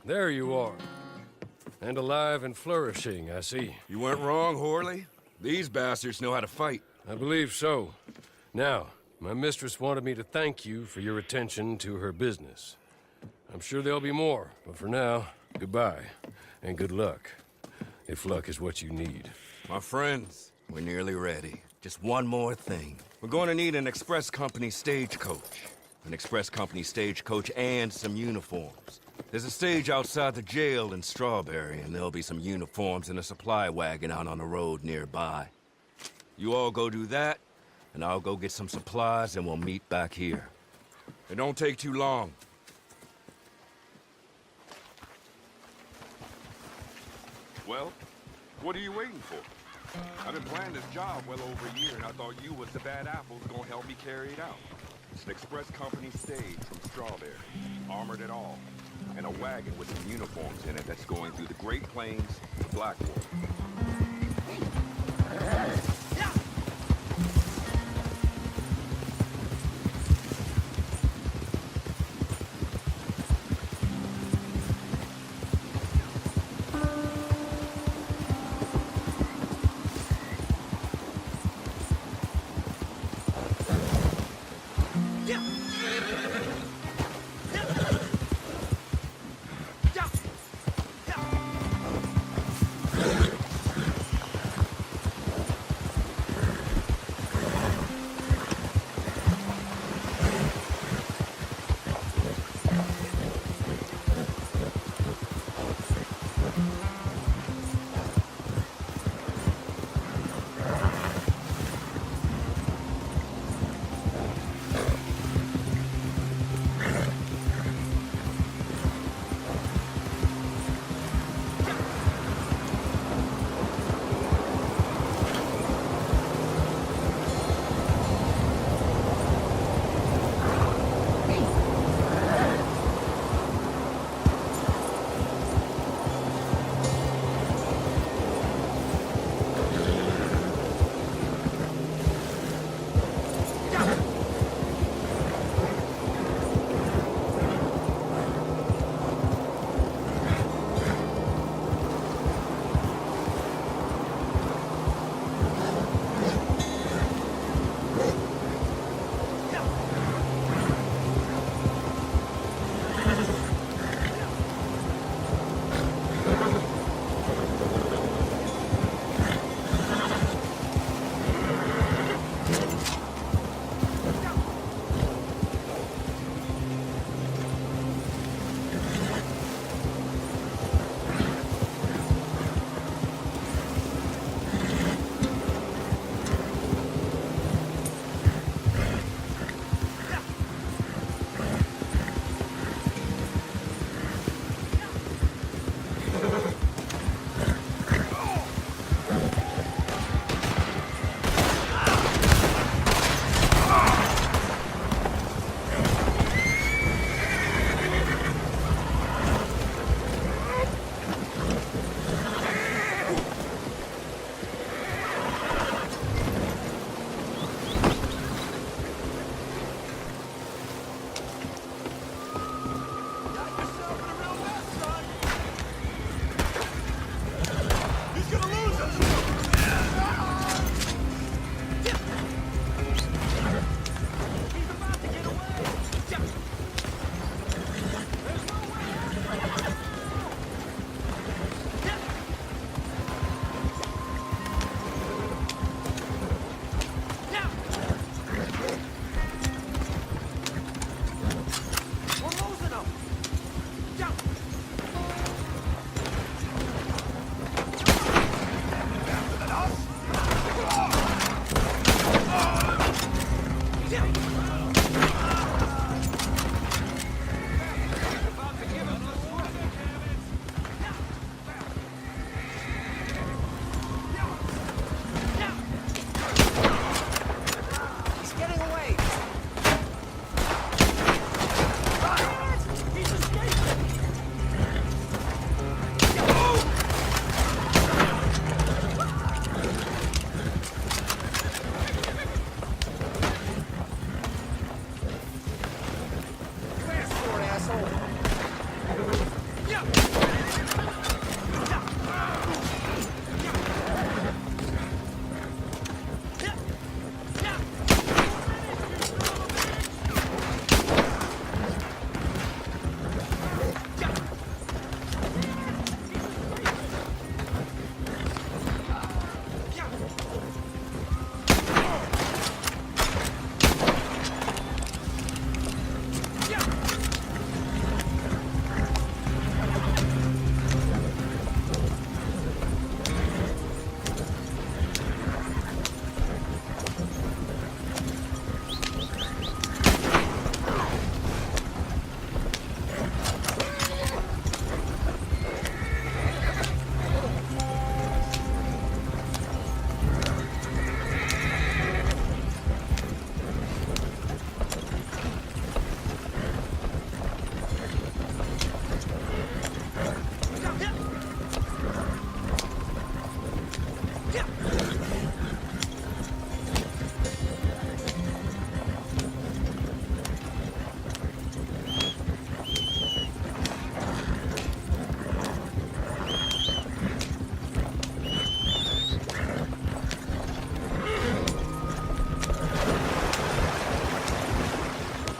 There you are. And alive and flourishing, I see. You weren't wrong, Horley. These bastards know how to fight. I believe so. Now, my mistress wanted me to thank you for your attention to her business. I'm sure there'll be more, but for now, goodbye, and good luck. If luck is what you need. My friends, we're nearly ready. Just one more thing. We're going to need an express company stagecoach. An express company stagecoach and some uniforms. There's a stage outside the jail in Strawberry, and there'll be some uniforms and a supply wagon out on the road nearby. You all go do that, and I'll go get some supplies, and we'll meet back here. It don't take too long. Well, what are you waiting for? I've been planning this job well over a year, and I thought you was the bad apples gonna help me carry it out. It's an express company stage from Strawberry, armored at all, and a wagon with some uniforms in it that's going through the Great Plains to Blackwater.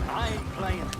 I ain't playing.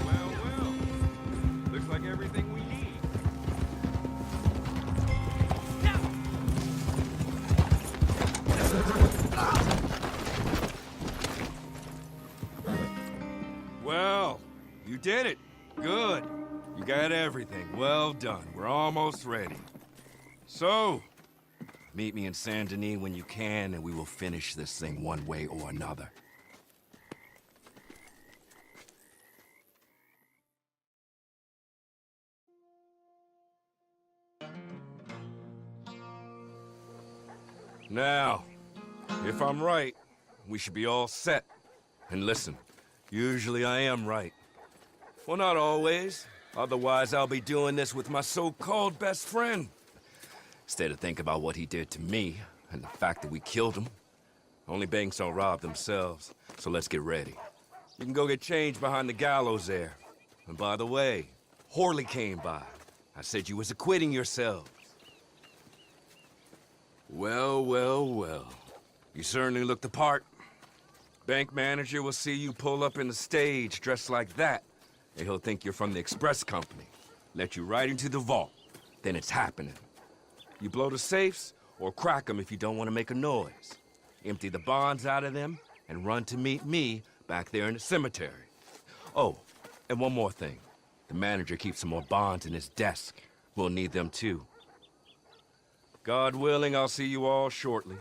Well, looks like everything we need. Well, you did it. Good. You got everything. Well done. We're almost ready. So, meet me in Saint Denis when you can, and we will finish this thing one way or another. Now, if I'm right, we should be all set. And listen, usually I am right. Well, not always. Otherwise, I'll be doing this with my so-called best friend. Instead of thinking about what he did to me, and the fact that we killed him. Only banks don't rob themselves, so let's get ready. You can go get changed behind the gallows there. And by the way, Horley came by. I said you was acquitting yourselves. Well, well, well. You certainly look the part. Bank manager will see you pull up in the stage dressed like that, and he'll think you're from the express company. Let you right into the vault. Then it's happening. You blow the safes, or crack them if you don't want to make a noise. Empty the bonds out of them, and run to meet me back there in the cemetery. Oh, and one more thing. The manager keeps some more bonds in his desk. We'll need them too. God willing, I'll see you all shortly.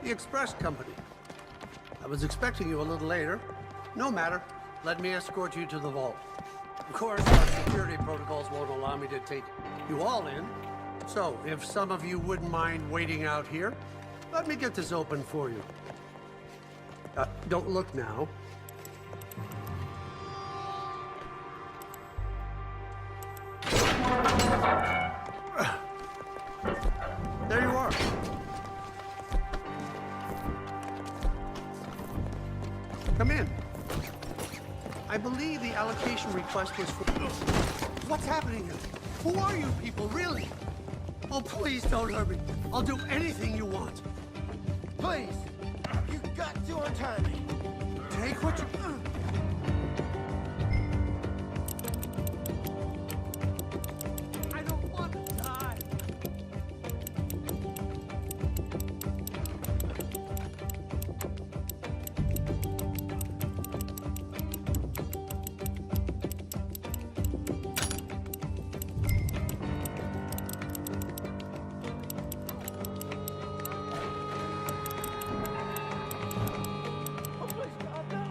The Express Company. I was expecting you a little later. No matter. Let me escort you to the vault. Of course, our security protocols won't allow me to take you all in. So, if some of you wouldn't mind waiting out here, let me get this open for you. Don't look now. There you are. Come in. I believe the allocation request was for... What's happening here? Who are you people, really? Oh, please don't hurt me. I'll do anything you want. Please, you got to untie me. Take what you... I don't want to die. Oh, please, God, no.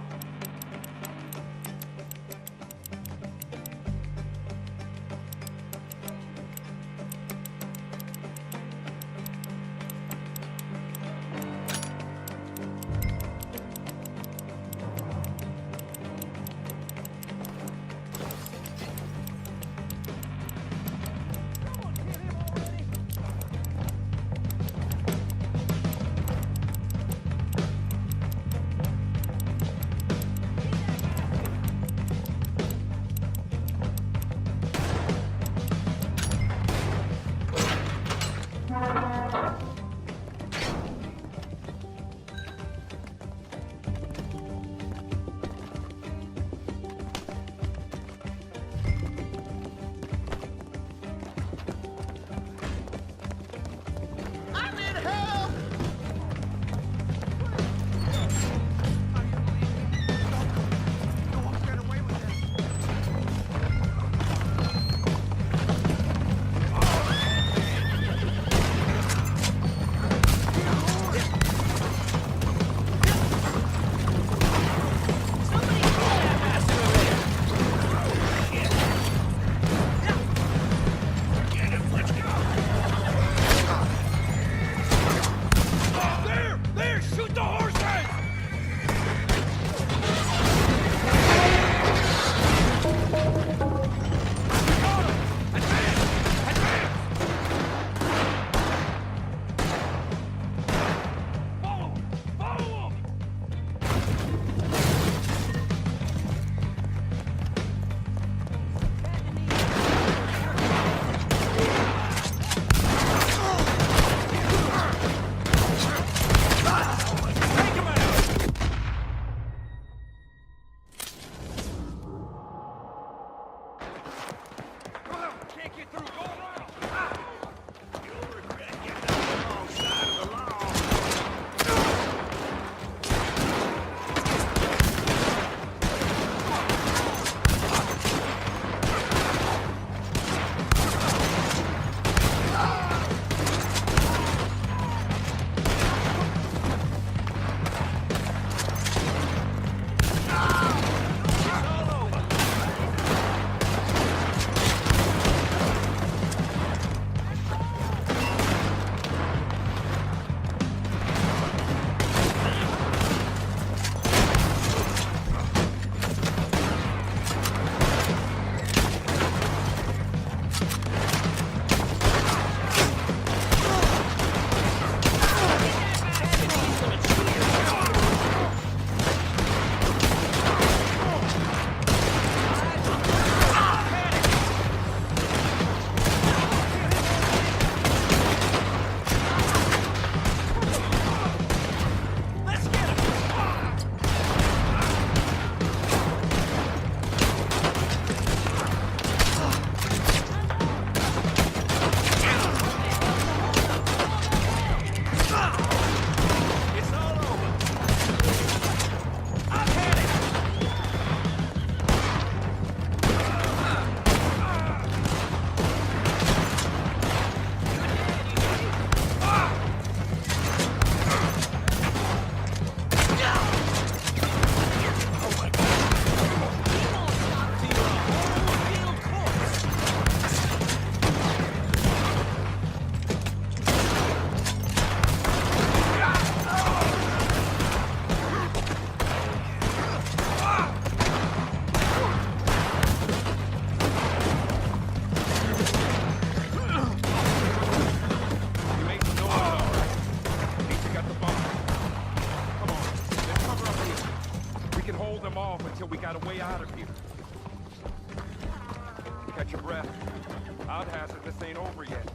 This ain't over yet.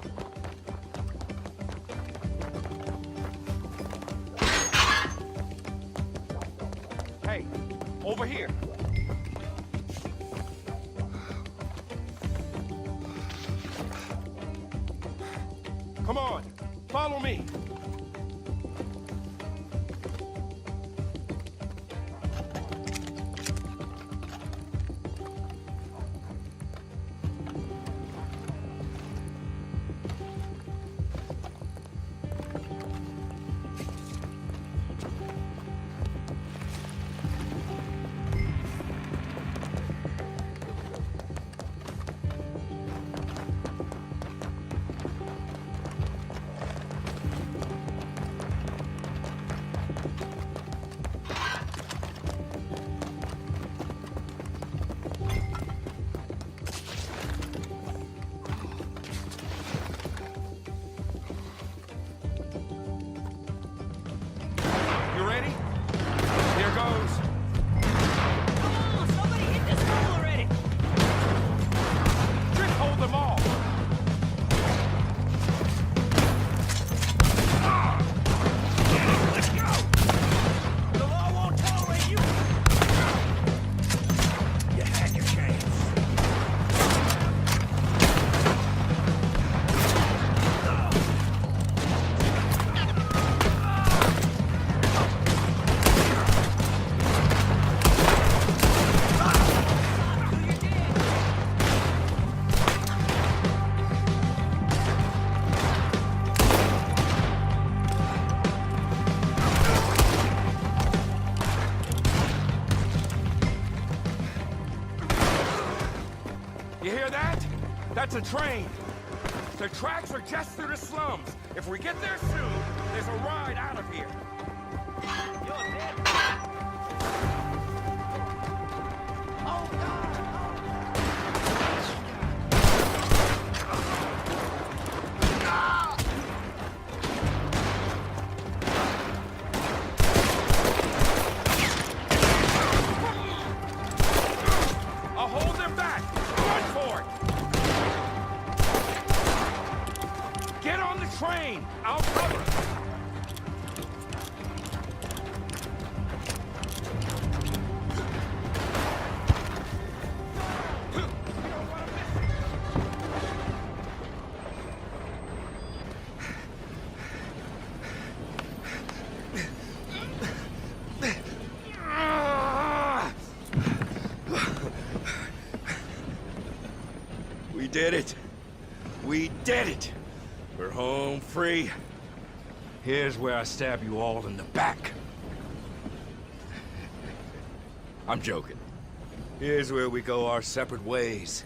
Hey, over here. Come on, follow me. You ready? Here goes. Come on, somebody hit this fool already! Just hold them all. Let's go! The law won't tolerate you! You had your chance. You hear that? That's a train. The tracks are just through the slums. If we get there soon, there's a ride out of here. You're dead. Oh, God! I'll hold them back. Run for it. Get on the train. I'll cover it. We did it. We did it. We're home free. Here's where I stab you all in the back. I'm joking. Here's where we go our separate ways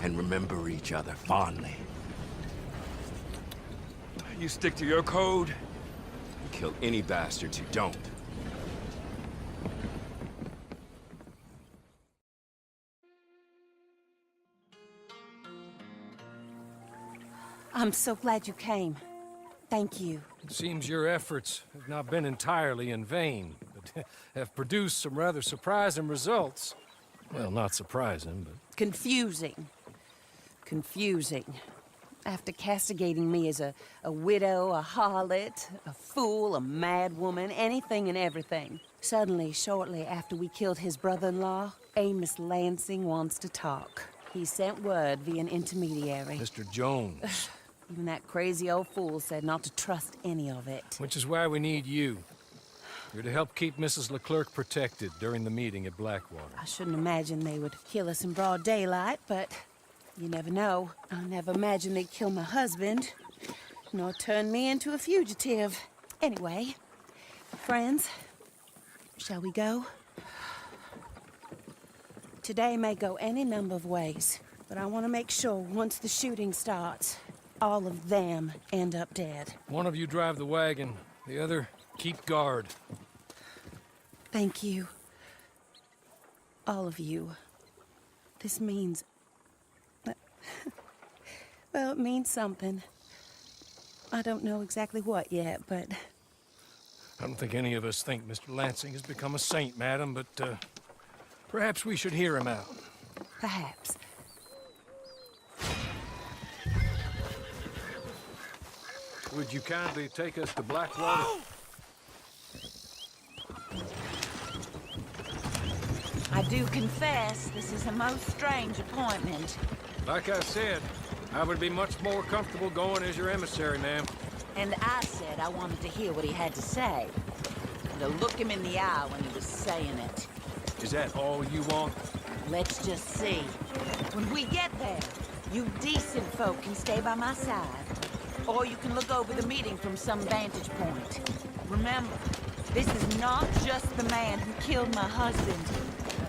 and remember each other fondly. You stick to your code, you kill any bastards who don't. I'm so glad you came. Thank you. It seems your efforts have not been entirely in vain, but have produced some rather surprising results. Well, not surprising, but... Confusing. Confusing. After castigating me as a widow, a harlot, a fool, a mad woman, anything and everything. Suddenly, shortly after we killed his brother-in-law, Amos Lansing wants to talk. He sent word via an intermediary. Mr. Jones. Even that crazy old fool said not to trust any of it. Which is why we need you. You're to help keep Mrs. Leclerc protected during the meeting at Blackwater. I shouldn't imagine they would kill us in broad daylight, but you never know. I never imagined they'd kill my husband, nor turn me into a fugitive. Anyway, friends, shall we go? Today may go any number of ways, but I want to make sure once the shooting starts, all of them end up dead. One of you drive the wagon, the other keep guard. Thank you. All of you. This means... well, it means something. I don't know exactly what yet, but... I don't think any of us think Mr. Lansing has become a saint, madam, but perhaps we should hear him out. perhaps. Would you kindly take us to Blackwater? I do confess this is a most strange appointment. Like I said, I would be much more comfortable going as your emissary, ma'am. And I said I wanted to hear what he had to say. And to look him in the eye when he was saying it. Is that all you want? Let's just see. When we get there, you decent folk can stay by my side. Or you can look over the meeting from some vantage point. Remember, this is not just the man who killed my husband.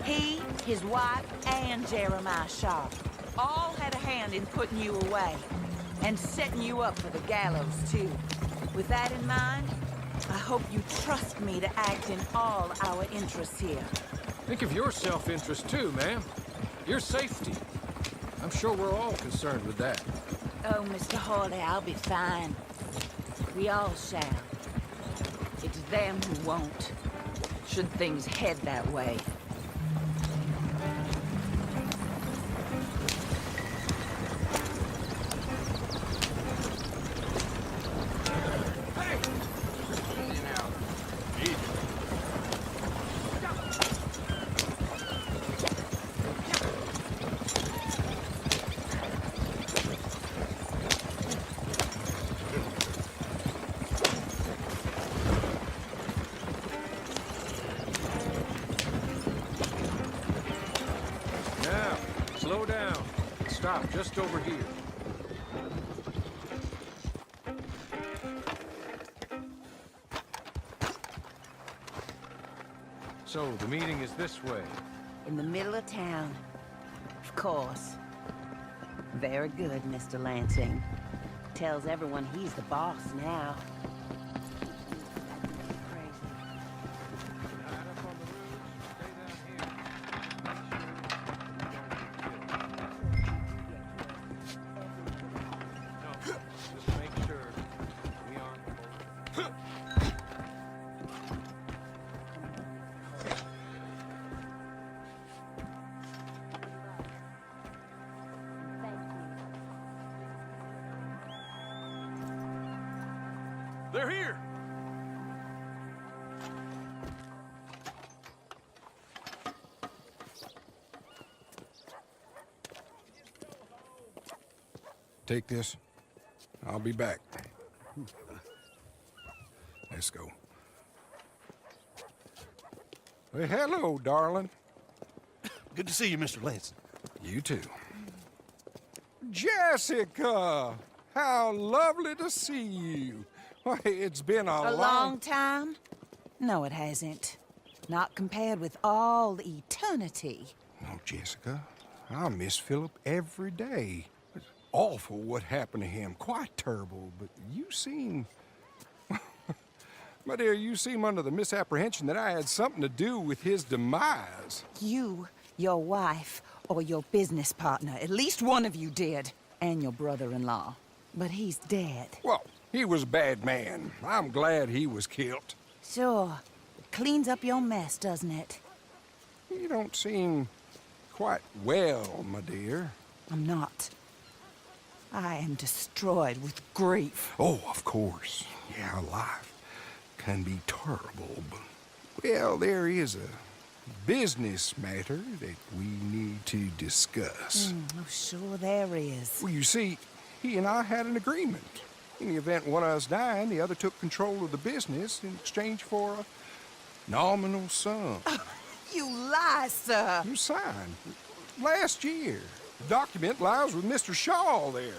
He, his wife, and Jeremiah Sharp all had a hand in putting you away. And setting you up for the gallows, too. With that in mind, I hope you trust me to act in all our interests here. Think of your self-interest too, ma'am. Your safety. I'm sure we're all concerned with that. Oh, Mr. Hawley, I'll be fine. We all shall. It's them who won't, should things head that way. Now, slow down. Stop just over here. So, the meeting is this way. In the middle of town. Of course. Very good, Mr. Lansing. Tells everyone he's the boss now. They're here! Take this. I'll be back. Let's go. Hey, hello, darling. Good to see you, Mr. Lansing. You too. Jessica! How lovely to see you. Why, it's been A long time? No, it hasn't. Not compared with all eternity. Oh, Jessica, I miss Philip every day. It's awful what happened to him. Quite terrible, but you seem... My dear, you seem under the misapprehension that I had something to do with his demise. You, your wife, or your business partner, at least one of you did. And your brother-in-law. But he's dead. Well, he was a bad man. I'm glad he was killed. Sure. It cleans up your mess, doesn't it? You don't seem quite well, my dear. I'm not. I am destroyed with grief. Oh, of course. Yeah, life can be terrible, but... Well, there is a business matter that we need to discuss. Oh, sure there is. Well, you see, he and I had an agreement. In the event one of us died, the other took control of the business in exchange for a nominal sum. You lie, sir. You signed last year. The document lies with Mr. Shaw there.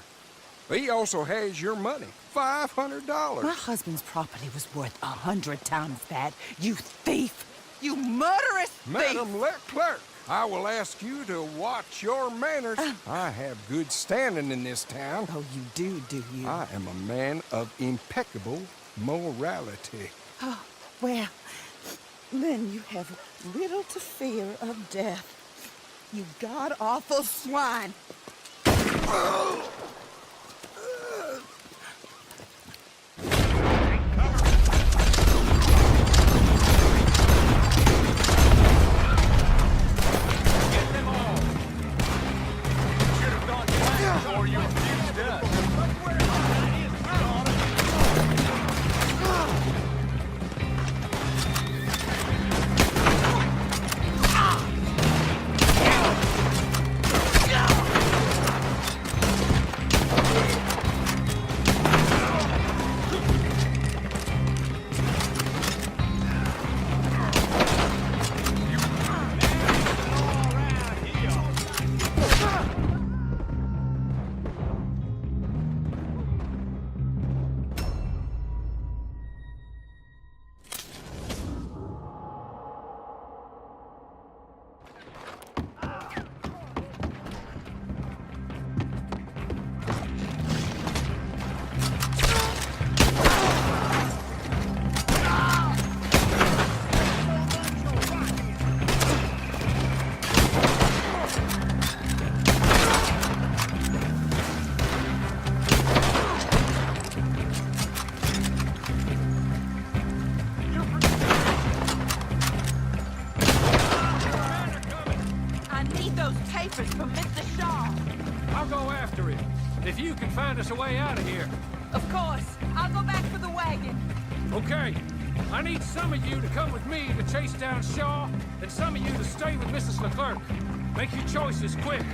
He also has your money, $500. My husband's property was worth 100 times that. You thief! You murderous thief! Madam Leclerc, I will ask you to watch your manners. I have good standing in this town. Oh, you do you? I am a man of impeccable morality. Oh, well, then you have little to fear of death. You god-awful swine! out of here. Of course. I'll go back for the wagon. Okay. I need some of you to come with me to chase down Shaw, and some of you to stay with Mrs. Leclerc. Make your choices quick.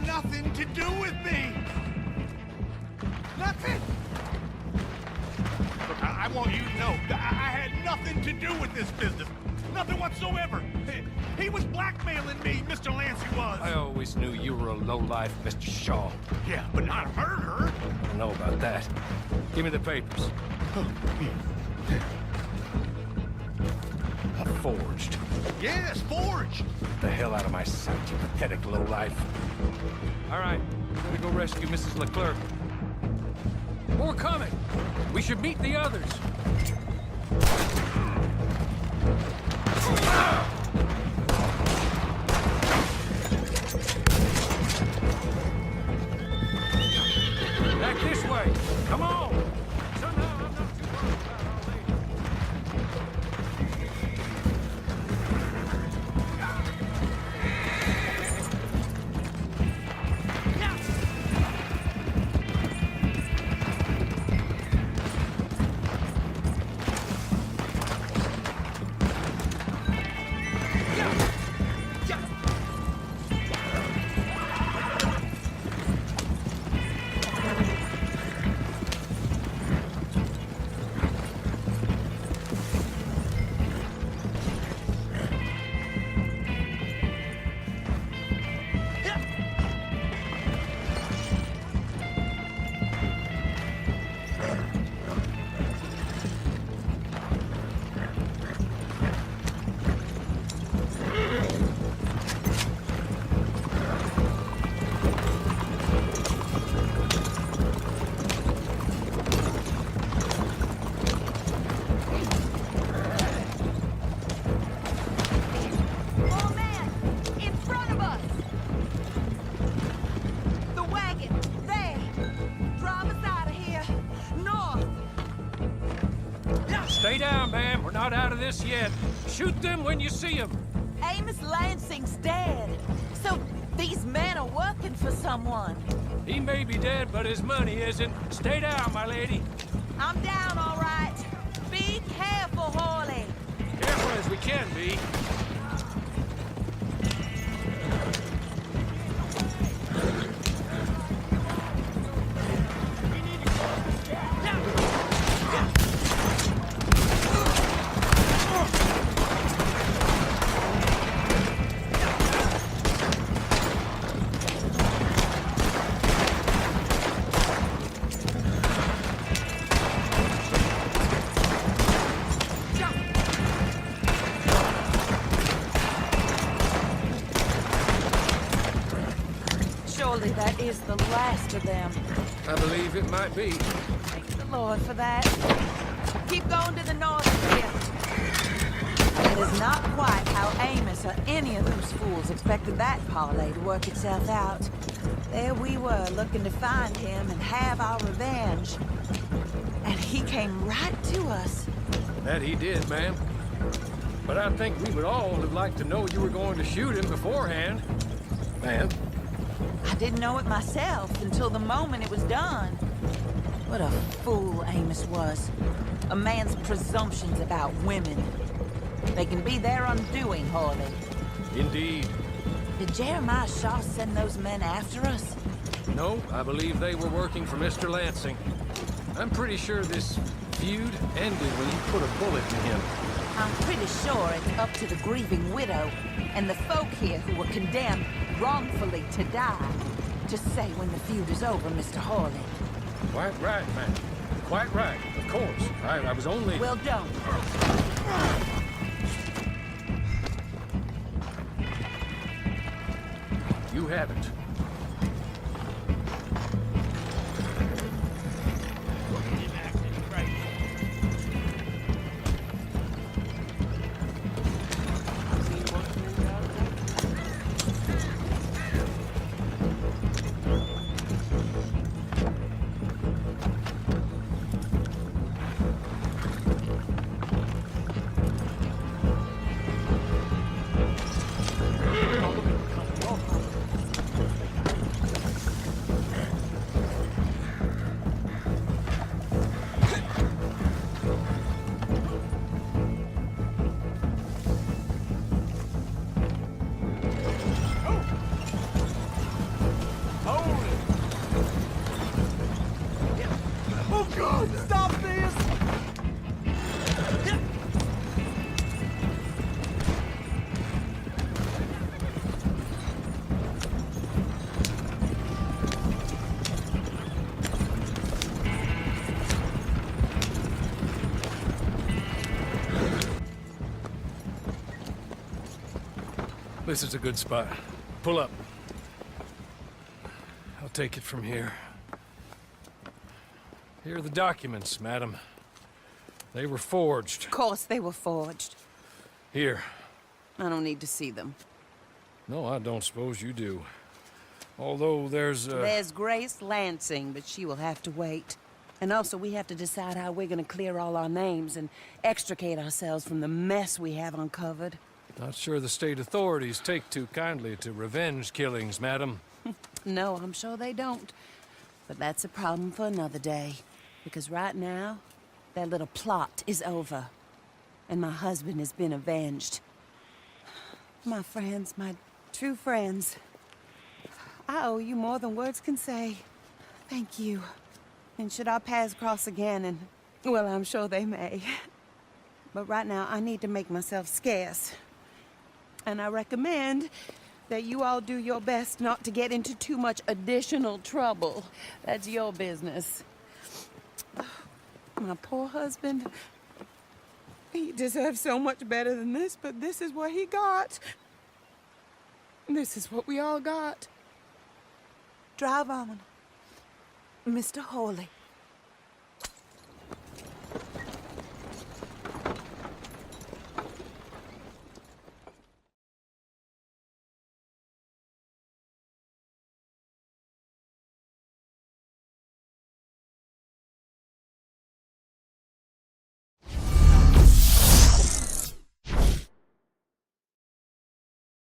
Nothing to do with me! Nothing! Look, I want you to know that I had nothing to do with this business. Nothing whatsoever. He was blackmailing me, Mr. Lancey was. I always knew you were a lowlife, Mr. Shaw. Yeah, but not a murderer. I don't know about that. Give me the papers. Forged. Yes, forged. Get the hell out of my sight, you pathetic lowlife. All right, we're gonna go rescue Mrs. Leclerc. More coming. We should meet the others. Back this way. Come on. Somehow I'm not too worried about our lady. Stay down, ma'am. We're not out of this yet. Shoot them when you see them. Amos Lansing's dead. So these men are working for someone. He may be dead, but his money isn't. Stay down, my lady. I'm down, all right. Be careful, Hawley. Careful as we can be. Surely that is the last of them. I believe it might be. Thank the Lord for that. Keep going to the north here. It is not quite how Amos or any of those fools expected that parlay to work itself out. There we were, looking to find him and have our revenge. And he came right to us. That he did, ma'am. But I think we would all have liked to know you were going to shoot him beforehand. Ma'am? I didn't know it myself until the moment it was done. What a fool Amos was. A man's presumptions about women. They can be their undoing, Hawley. Indeed. Did Jeremiah Shaw send those men after us? No, I believe they were working for Mr. Lansing. I'm pretty sure this feud ended when you put a bullet in him. I'm pretty sure it's up to the grieving widow and the folk here who were condemned wrongfully to die to say when the feud is over, Mr. Hawley. Quite right, ma'am. Quite right, of course. I was only... Well, don't. You haven't. Stop this! This is a good spot. Pull up. I'll take it from here. Here are the documents, madam. They were forged. Of course they were forged. Here. I don't need to see them. No, I don't suppose you do. Although There's Grace Lansing, but she will have to wait. And also, we have to decide how we're gonna clear all our names and extricate ourselves from the mess we have uncovered. Not sure the state authorities take too kindly to revenge killings, madam. No, I'm sure they don't. But that's a problem for another day. Because right now, that little plot is over. And my husband has been avenged. My friends, my true friends. I owe you more than words can say. Thank you. And should our paths cross again, and... well, I'm sure they may. But right now, I need to make myself scarce. And I recommend that you all do your best not to get into too much additional trouble. That's your business. My poor husband, he deserves so much better than this, but this is what he got. This is what we all got. Drive on, Mr. Hawley.